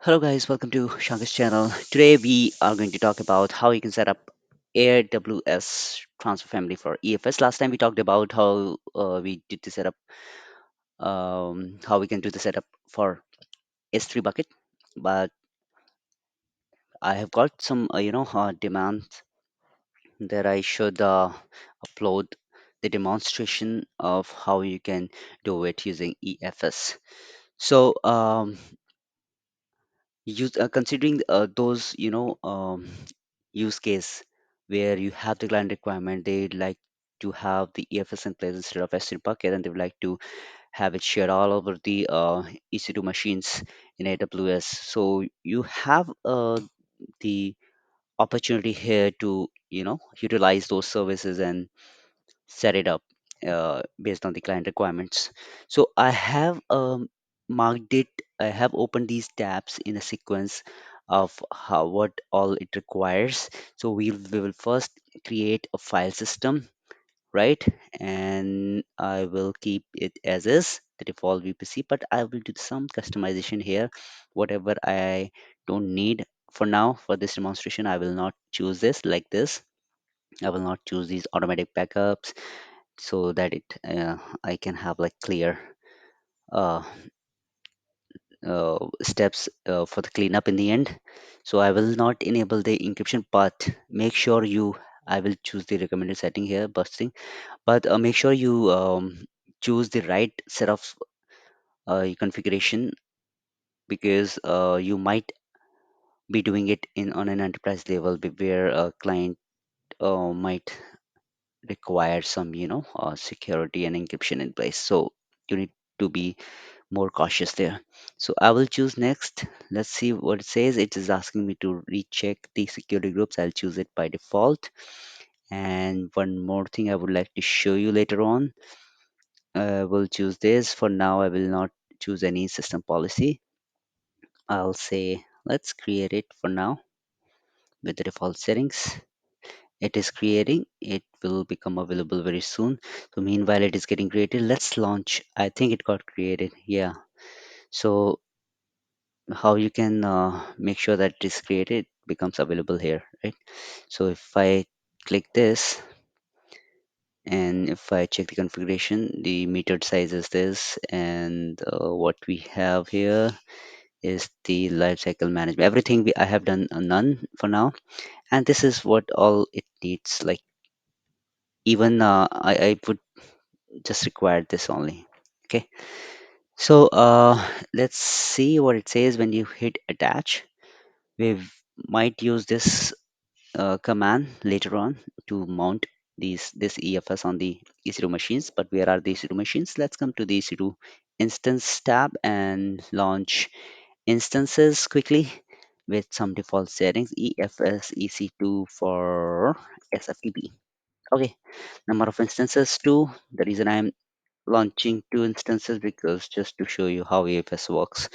Hello guys, welcome to Shankar's channel. Today we are going to talk about how you can set up AWS transfer family for EFS. Last time we talked about how we did the setup, how we can do the setup for S3 bucket, but I have got some demands that I should upload the demonstration of how you can do it using EFS. So considering those use case where you have the client requirement, they'd like to have the EFS in place instead of S3 bucket, and they would like to have it shared all over the EC2 machines in AWS. So you have the opportunity here to utilize those services and set it up based on the client requirements. So I have marked it, I have opened these tabs in a sequence of how what all it requires. So we will first create a file system, right? And I will keep it as is, the default VPC, but I will do some customization here. Whatever I don't need for now for this demonstration, I will not choose this like this. I will not choose these automatic backups so that it I can have like clear uh, steps for the cleanup in the end. So I will not enable the encryption, but make sure you I will choose the recommended setting here, busting, but make sure you choose the right set of configuration, because you might be doing it in on an enterprise level where a client might require some security and encryption in place. So you need to be more cautious there. So I will choose next. Let's see what it says. It is asking me to recheck the security groups. I'll choose it by default. And one more thing I would like to show you later on. I will choose this. For now, I will not choose any system policy. I'll say let's create it for now with the default settings. It is creating. It will become available very soon. So meanwhile, it is getting created. Let's launch. I think it got created. Yeah. So how you can make sure that it is created becomes available here, right? So if I click this and if I check the configuration, the metered size is this, and what we have here is the lifecycle management. Everything I have done none for now, and this is what all it needs. Like even I would just require this only. Okay, so let's see what it says when you hit attach. We might use this command later on to mount this EFS on the EC2 machines. But where are the EC2 machines? Let's come to the EC2 instance tab and launch instances quickly with some default settings. EFS EC2 for SFTP. Okay, number of instances two. The reason I'm launching two instances because just to show you how EFS works,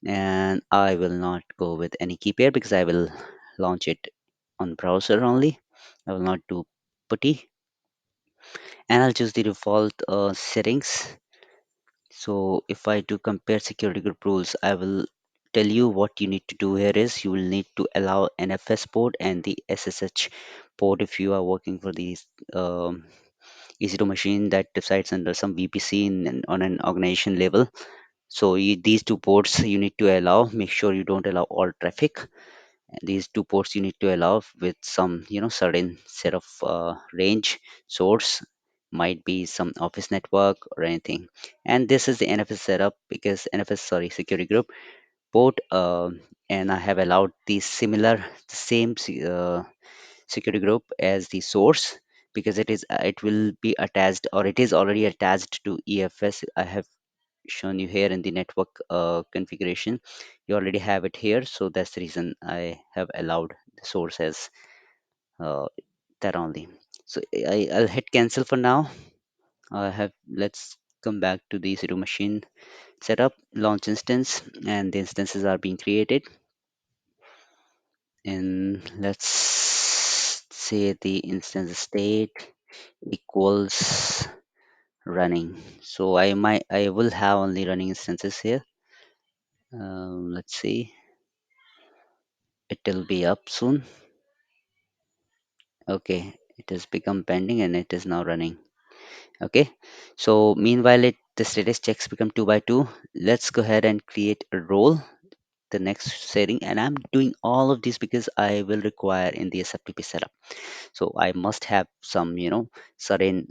and I will not go with any key pair because I will launch it on browser only. I will not do putty, and I'll choose the default settings. So if I do compare security group rules, I will tell you what you need to do here is you will need to allow NFS port and the SSH port if you are working for these EC2 machine that decides under some VPC on an organization level. So these two ports you need to allow. Make sure you don't allow all traffic. These two ports you need to allow with some certain set of range source, might be some office network or anything. And this is the NFS setup because NFS, sorry, security group port, and I have allowed the similar the same security group as the source because it will be attached, or it is already attached to EFS. I have shown you here in the network configuration. You already have it here, so that's the reason I have allowed the source as uh, that only. So I'll hit cancel for now. I have Let's come back to the zero machine setup, launch instance, and the instances are being created. And let's say the instance state equals running. So I will have only running instances here. Let's see. It will be up soon. Okay, it has become pending and it is now running. Okay, so meanwhile the status checks become 2 by 2. Let's go ahead and create a role, the next setting, and I'm doing all of this because I will require in the SFTP setup. So I must have some, certain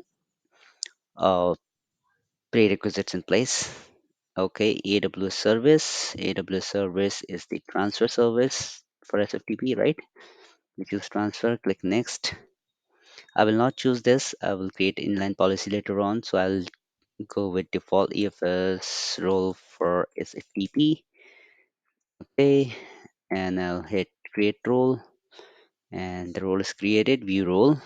uh, prerequisites in place. Okay, AWS service is the transfer service for SFTP, right? We choose transfer, click next. I will not choose this. I will create inline policy later on. So I'll go with default EFS role for SFTP. Okay, and I'll hit create role, and the role is created, view role.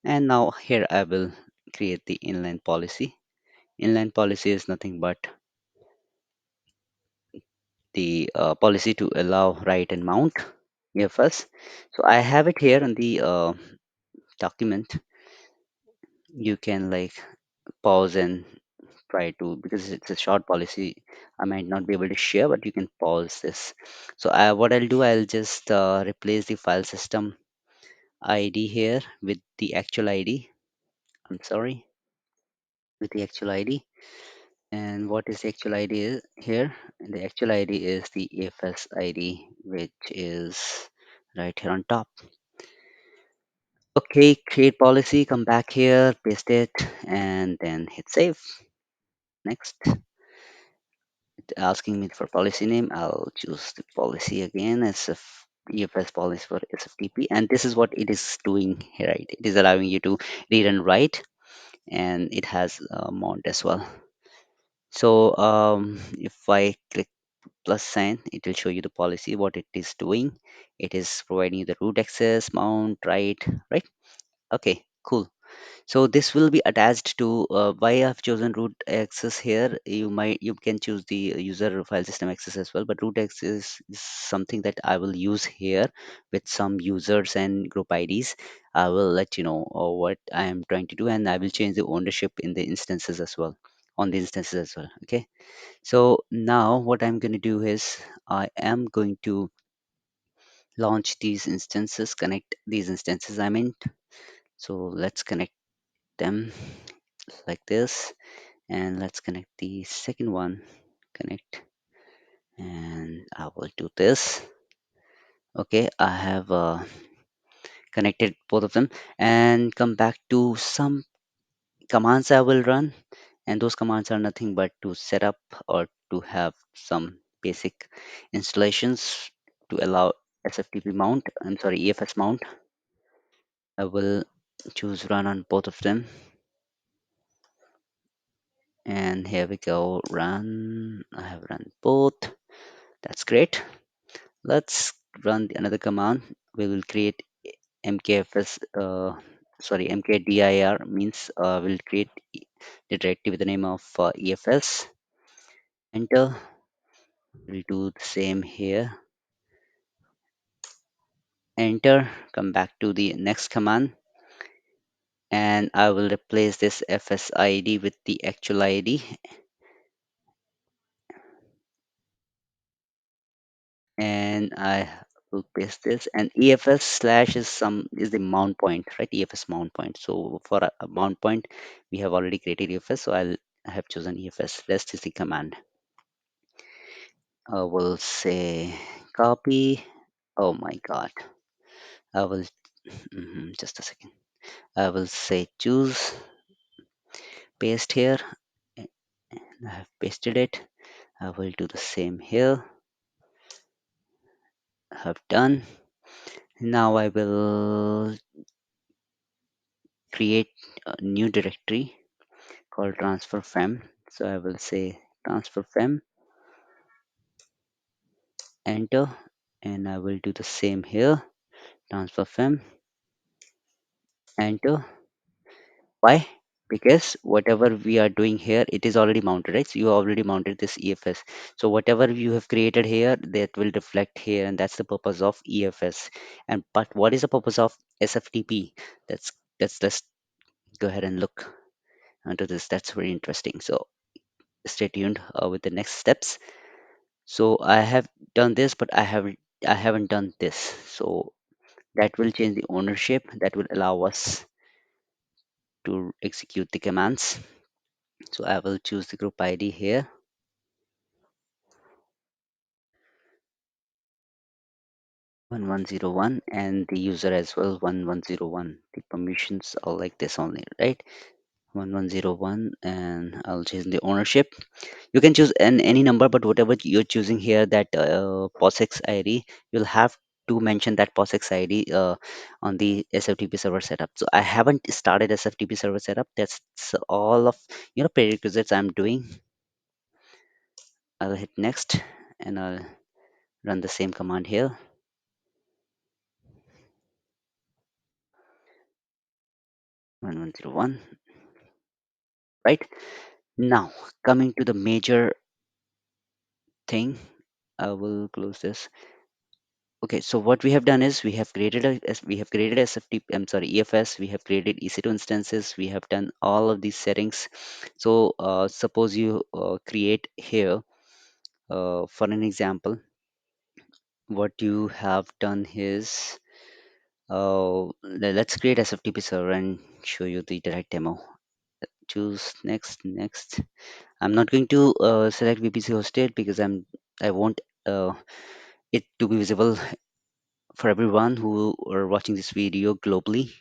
And now here I will create the inline policy. Inline policy is nothing but the policy to allow write and mount EFS. So I have it here in the document. You can like pause and try to, because it's a short policy, I might not be able to share, but you can pause this. So what I'll do, I'll just replace the file system ID here with the actual ID. I'm sorry, with the actual ID. And what is the actual ID is here? The actual ID is the EFS ID, which is right here on top. Okay, create policy, come back here, paste it, and then hit save. Next, asking me for policy name. I'll choose the policy again as a EFS policy for SFTP, and this is what it is doing here. Right? It is allowing you to read and write, and it has mount as well. So if I click plus sign, it will show you the policy, what it is doing. It is providing you the root access, mount, right? Okay, cool. So this will be attached to why I've chosen root access here. You can choose the user file system access as well, but root access is something that I will use here with some users and group IDs. I will let you know what I am trying to do, and I will change the ownership in the instances as well, on the instances as well. Okay. So now what I'm going to do is I am going to launch these instances, connect these instances. I mean, so let's connect them like this, and let's connect the second one. Connect, and I will do this. Okay, I have connected both of them, and come back to some commands I will run, and those commands are nothing but to set up or to have some basic installations to allow SFTP mount. I'm sorry, EFS mount. I will choose run on both of them, and here we go. Run. I have run both. That's great. Let's run another command. We will create mkfs. Mkdir means we'll create the directory with the name of EFS. Enter. We'll do the same here. Enter. Come back to the next command, and I will replace this FS ID with the actual ID, and I will paste this. And EFS slash is the mount point, right? EFS mount point. So for a mount point, we have already created EFS, so I have chosen EFS. Rest is the command. I will say copy. Oh my God. I will just a second. I will say choose, paste here. and I have pasted it. I will do the same here. I have done. Now I will create a new directory called transfer fem. So I will say transfer fem, enter, and I will do the same here. Transfer fem, enter. Why? Because whatever we are doing here, it is already mounted, right? So you already mounted this EFS. So whatever you have created here, that will reflect here, and that's the purpose of EFS. And but what is the purpose of SFTP? That's let's go ahead and look into this. That's very interesting. So stay tuned with the next steps. So I have done this, but I have I haven't done this. So that will change the ownership. That will allow us to execute the commands. So I will choose the group ID here, 1101, and the user as well, 1101. The permissions are like this only, right? 1101, and I'll change the ownership. You can choose any number, but whatever you're choosing here, that POSIX ID, you'll have to mention that POSIX ID on the SFTP server setup. So I haven't started SFTP server setup. That's all of prerequisites I'm doing. I'll hit next, and I'll run the same command here, 1101. Right now, coming to the major thing, I will close this. Okay, so what we have done is we have created SFTP, I'm sorry, EFS. We have created EC2 instances. We have done all of these settings. So suppose you create here, for an example, what you have done is, let's create SFTP server and show you the direct demo. Choose next, next. I'm not going to select VPC hosted because I want uh, it to be visible for everyone who are watching this video globally.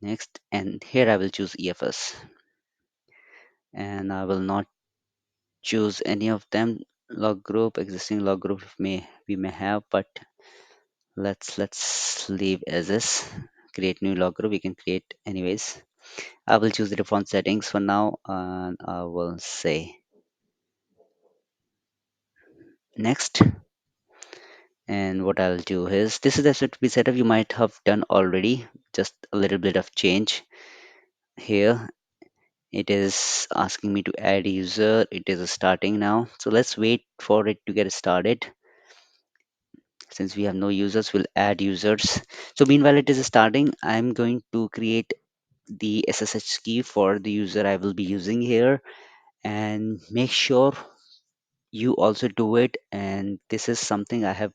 Next, and here I will choose EFS, and I will not choose any of them. Log group, existing log group may we may have, but let's leave as is. Create new log group, we can create anyways. I will choose the default settings for now, and I will say next. And what I'll do is, this is the SFTP setup you might have done already, just a little bit of change here. It is asking me to add a user. It is starting now. So let's wait for it to get started. Since we have no users, we'll add users. So meanwhile it is starting, I'm going to create the SSH key for the user I will be using here, and make sure you also do it. And this is something I have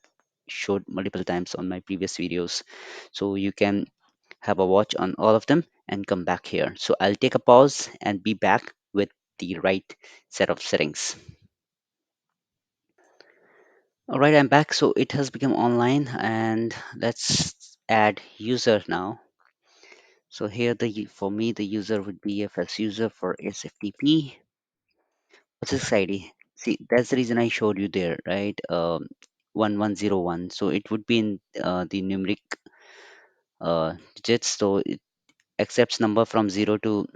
showed multiple times on my previous videos. So you can have a watch on all of them and come back here. So I'll take a pause and be back with the right set of settings. All right, I'm back. So it has become online, and let's add user now. So here for me the user would be EFS user for SFTP. What's this ID? See, that's the reason I showed you there, right? 1101. So it would be in the numeric digits. So it accepts number from 0 to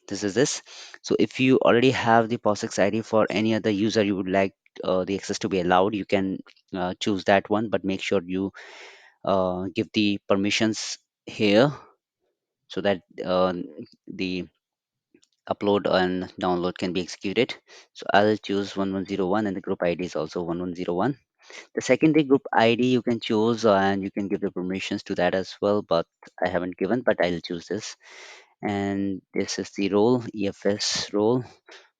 this is this. So if you already have the POSIX ID for any other user you would like the access to be allowed, you can choose that one, but make sure you give the permissions here, so that the upload and download can be executed. So I'll choose 1101, and the group ID is also 1101. The secondary group ID you can choose, and you can give the permissions to that as well, but I haven't given, but I'll choose this. And this is the role, EFS role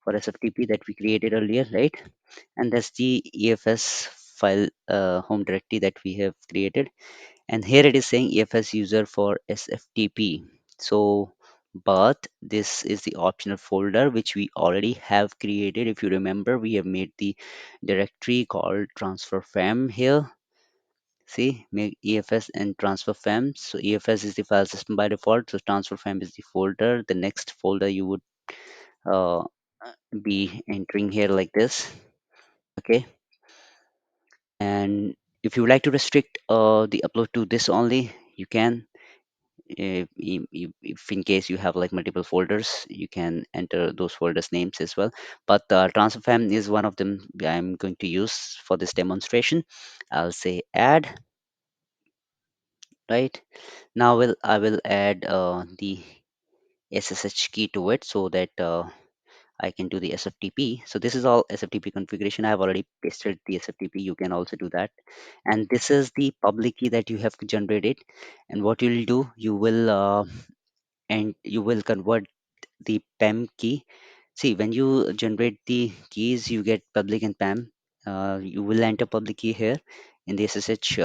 for SFTP that we created earlier, right? And that's the EFS file home directory that we have created. And here it is saying EFS user for SFTP. So, but this is the optional folder which we already have created. If you remember, we have made the directory called transfer fam here. See, make EFS and transfer fam. So EFS is the file system by default. So transfer fam is the folder. The next folder you would uh, be entering here like this. Okay. And if you would like to restrict the upload to this only, you can. If in case you have like multiple folders, you can enter those folders names as well. But transfer fam is one of them I'm going to use for this demonstration. I'll say add. Right now, I will add the SSH key to it, so that I can do the SFTP. So this is all SFTP configuration. I have already pasted the SFTP. You can also do that. And this is the public key that you have generated. And what you'll do, you will convert the PEM key. See, when you generate the keys, you get public and PAM. You will enter public key here, in the SSH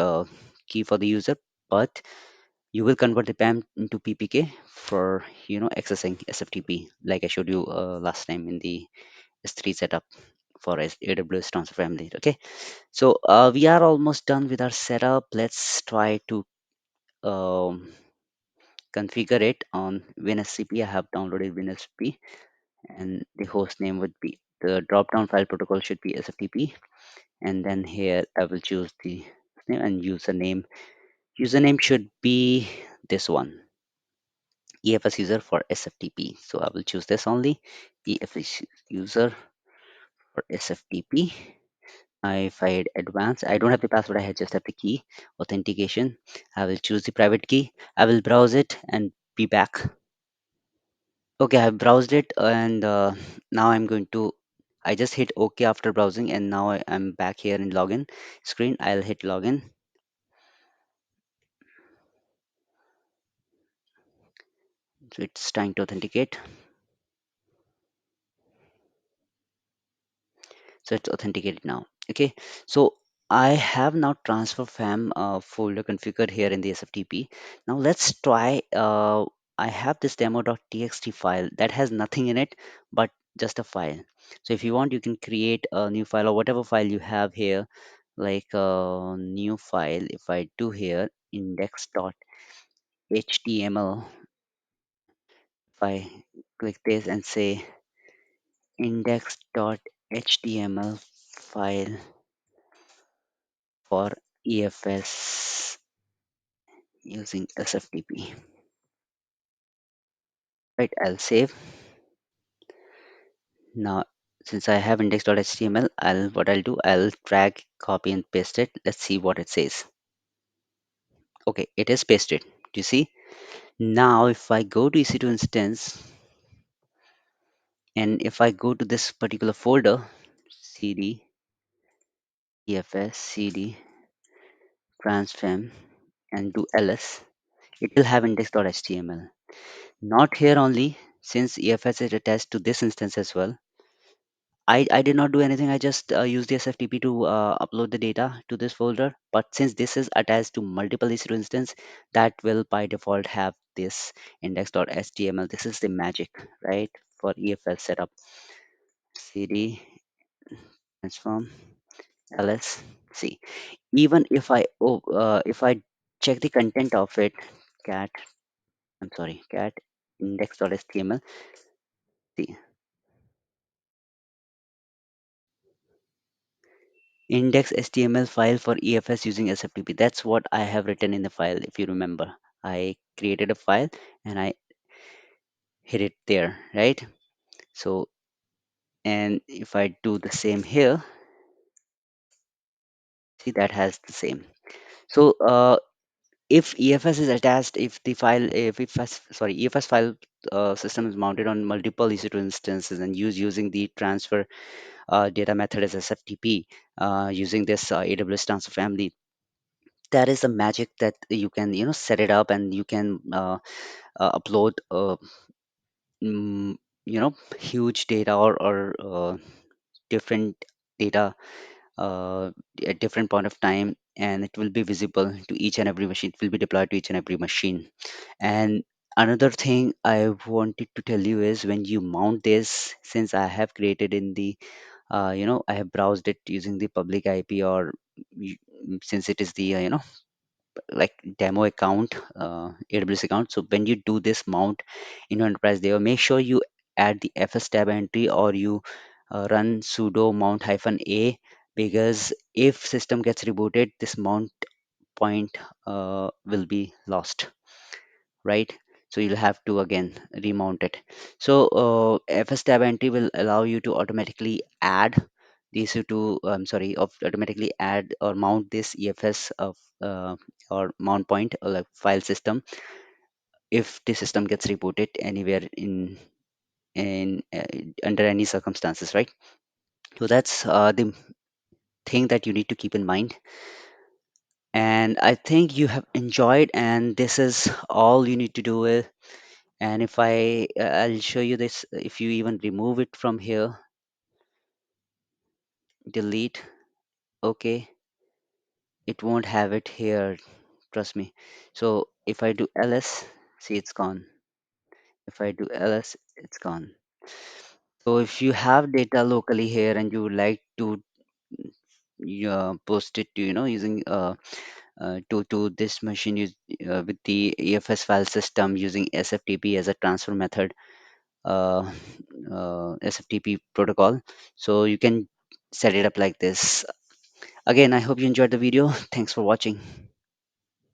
key for the user, but you will convert the PAM into PPK for accessing SFTP, like I showed you last time in the S3 setup for AWS transfer family. Okay, so we are almost done with our setup. Let's try to um, configure it on WinSCP. I have downloaded WinSCP, and the host name would be, the drop down file protocol should be SFTP, and then here I will choose the name and username. Username should be this one, EFS user for SFTP. So I will choose this only, EFS user for SFTP. If I hit advanced, I don't have the password, I just have the key authentication. I will choose the private key. I will browse it and be back. Okay, I've browsed it, and now I'm going to. I just hit OK after browsing, and now I'm back here in login screen. I'll hit login. So it's trying to authenticate. So it's authenticated now. Okay, so I have now transfer fam folder configured here in the SFTP. Now let's try. I have this demo.txt file that has nothing in it but just a file. So if you want, you can create a new file or whatever file you have here, like a new file. If I do here index.html, if I click this and say index.html file for EFS using SFTP. Right, I'll save. Now, since I have index.html, I'll drag, copy, and paste it. Let's see what it says. Okay, it is pasted. Do you see? Now, if I go to EC2 instance, and if I go to this particular folder, cd EFS cd transfam, and do ls, it will have index.html. Not here only, since EFS is attached to this instance as well. I did not do anything. I just used the SFTP to upload the data to this folder. But since this is attached to multiple EC2 instance, that will by default have this index.html. This is the magic, right? For EFS setup. cd transform ls. See, even if I check the content of it, cat, I'm sorry, cat index.html. See, index HTML file for EFS using SFTP. That's what I have written in the file. If you remember, I created a file and I hit it there, right? So, and if I do the same here, see that has the same. So, if EFS is attached, if the file, if EFS, sorry, EFS file system is mounted on multiple EC2 instances and using the transfer data method as SFTP, using this AWS transfer family, that is the magic that you can set it up, and you can upload mm, huge data, or different data uh, at different point of time, and it will be visible to each and every machine. It will be deployed to each and every machine. And another thing I wanted to tell you is, when you mount this, since I have created in the I have browsed it using the public IP, or y- since it is the like demo account, AWS account. So when you do this mount in your enterprise there, make sure you add the FS tab entry, or you run sudo mount hyphen a, because if system gets rebooted, this mount point will be lost, right? So you'll have to again remount it. So FS tab entry will allow you to automatically add these two, I'm sorry, of automatically add or mount this EFS of or mount point, or like file system, if the system gets rebooted anywhere in under any circumstances, right? So that's the thing that you need to keep in mind. And I think you have enjoyed, and this is all you need to do. And if I'll show you this. If you even remove it from here, delete, okay, it won't have it here, trust me. So if I do ls, see, it's gone. If I do ls, it's gone. So if you have data locally here and you would like to post it to, using to this machine, with the EFS file system using SFTP as a transfer method, uh, SFTP protocol. So you can set it up like this. Again, I hope you enjoyed the video. Thanks for watching.